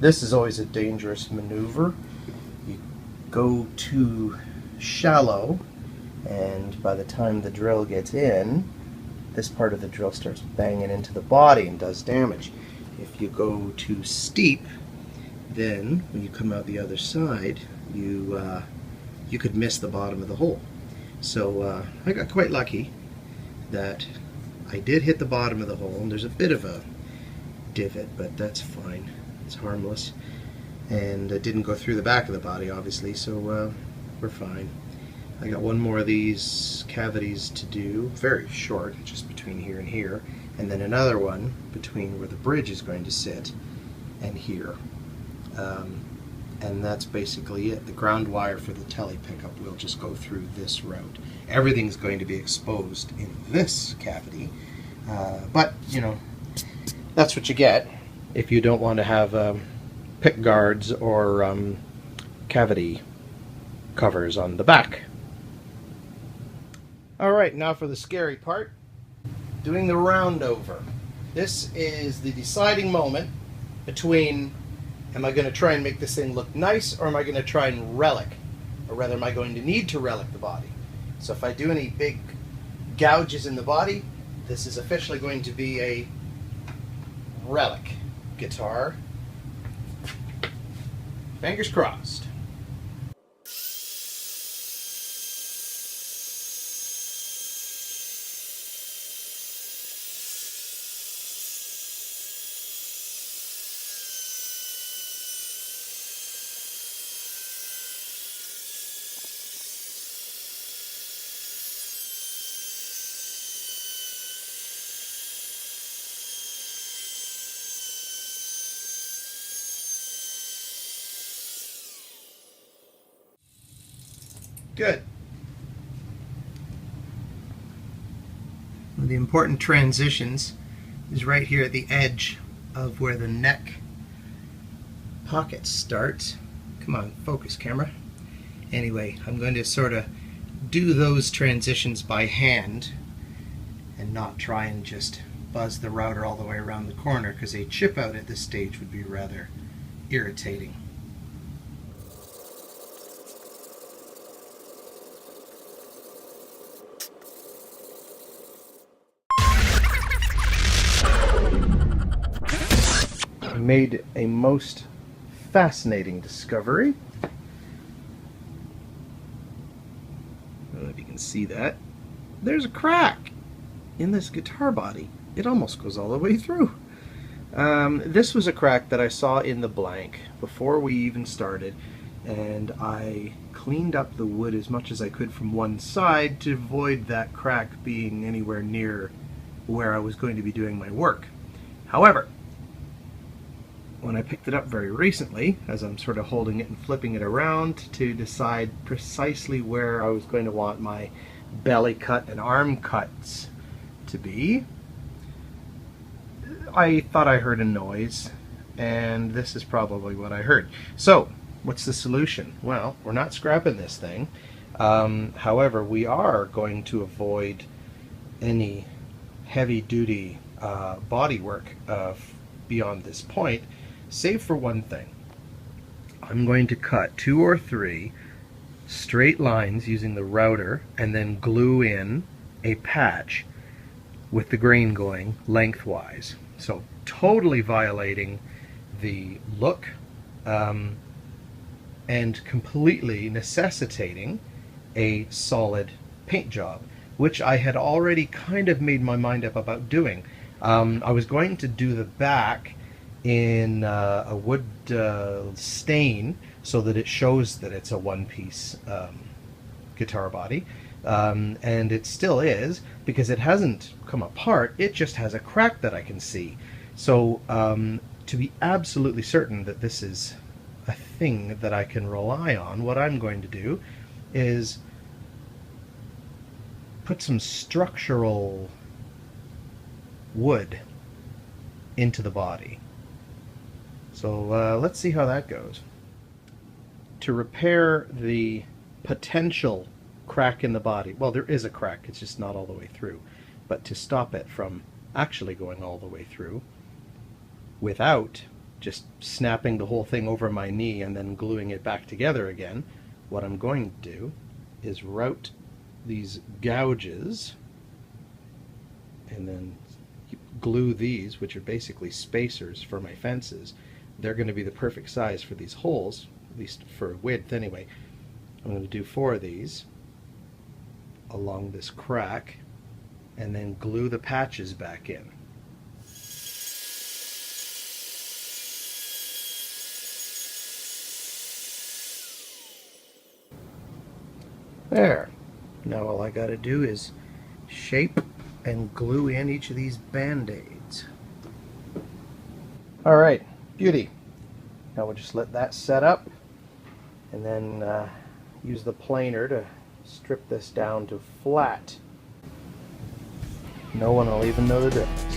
This is always a dangerous maneuver. You go too shallow, and by the time the drill gets in, this part of the drill starts banging into the body and does damage. If you go too steep, then when you come out the other side, you could miss the bottom of the hole. So I got quite lucky that I did hit the bottom of the hole, and there's a bit of a divot, but that's fine. It's harmless, and it didn't go through the back of the body, obviously, so we're fine. I got one more of these cavities to do, very short, just between here and here, and then another one between where the bridge is going to sit and here. And that's basically it. The ground wire for the Tele pickup will just go through this route. Everything's going to be exposed in this cavity, but you know, that's what you get if you don't want to have pick guards or cavity covers on the back. Alright, now for the scary part, doing the round over. This is the deciding moment between, am I going to try and make this thing look nice, or am I going to try and relic? Or rather, am I going to need to relic the body? So if I do any big gouges in the body, this is officially going to be a relic guitar. Fingers crossed. Good. One of the important transitions is right here at the edge of where the neck pocket starts. Come on, focus, camera. Anyway, I'm going to sort of do those transitions by hand and not try and just buzz the router all the way around the corner, because a chip out at this stage would be rather irritating. I made a most fascinating discovery. I don't know if you can see that. There's a crack in this guitar body. It almost goes all the way through. This was a crack that I saw in the blank before we even started, and I cleaned up the wood as much as I could from one side to avoid that crack being anywhere near where I was going to be doing my work. However, when I picked it up very recently, as I'm sort of holding it and flipping it around to decide precisely where I was going to want my belly cut and arm cuts to be, I thought I heard a noise, and this is probably what I heard. So, what's the solution? Well, we're not scrapping this thing. However, we are going to avoid any heavy-duty body work beyond this point, save for one thing. I'm going to cut 2 or 3 straight lines using the router and then glue in a patch with the grain going lengthwise. So totally violating the look and completely necessitating a solid paint job, which I had already kind of made my mind up about doing. I was going to do the back in a wood stain so that it shows that it's a one-piece guitar body, and it still is, because it hasn't come apart, it just has a crack that I can see. So to be absolutely certain that this is a thing that I can rely on, what I'm going to do is put some structural wood into the body. So let's see how that goes. To repair the potential crack in the body, well, there is a crack, it's just not all the way through, but to stop it from actually going all the way through, without just snapping the whole thing over my knee and then gluing it back together again. What I'm going to do is route these gouges and then glue these, which are basically spacers for my fences. They're going to be the perfect size for these holes, at least for width anyway. I'm going to do 4 of these along this crack and then glue the patches back in. There. Now all I got to do is shape and glue in each of these band-aids. Alright, beauty. Now we'll just let that set up and then use the planer to strip this down to flat. No one will even know the difference.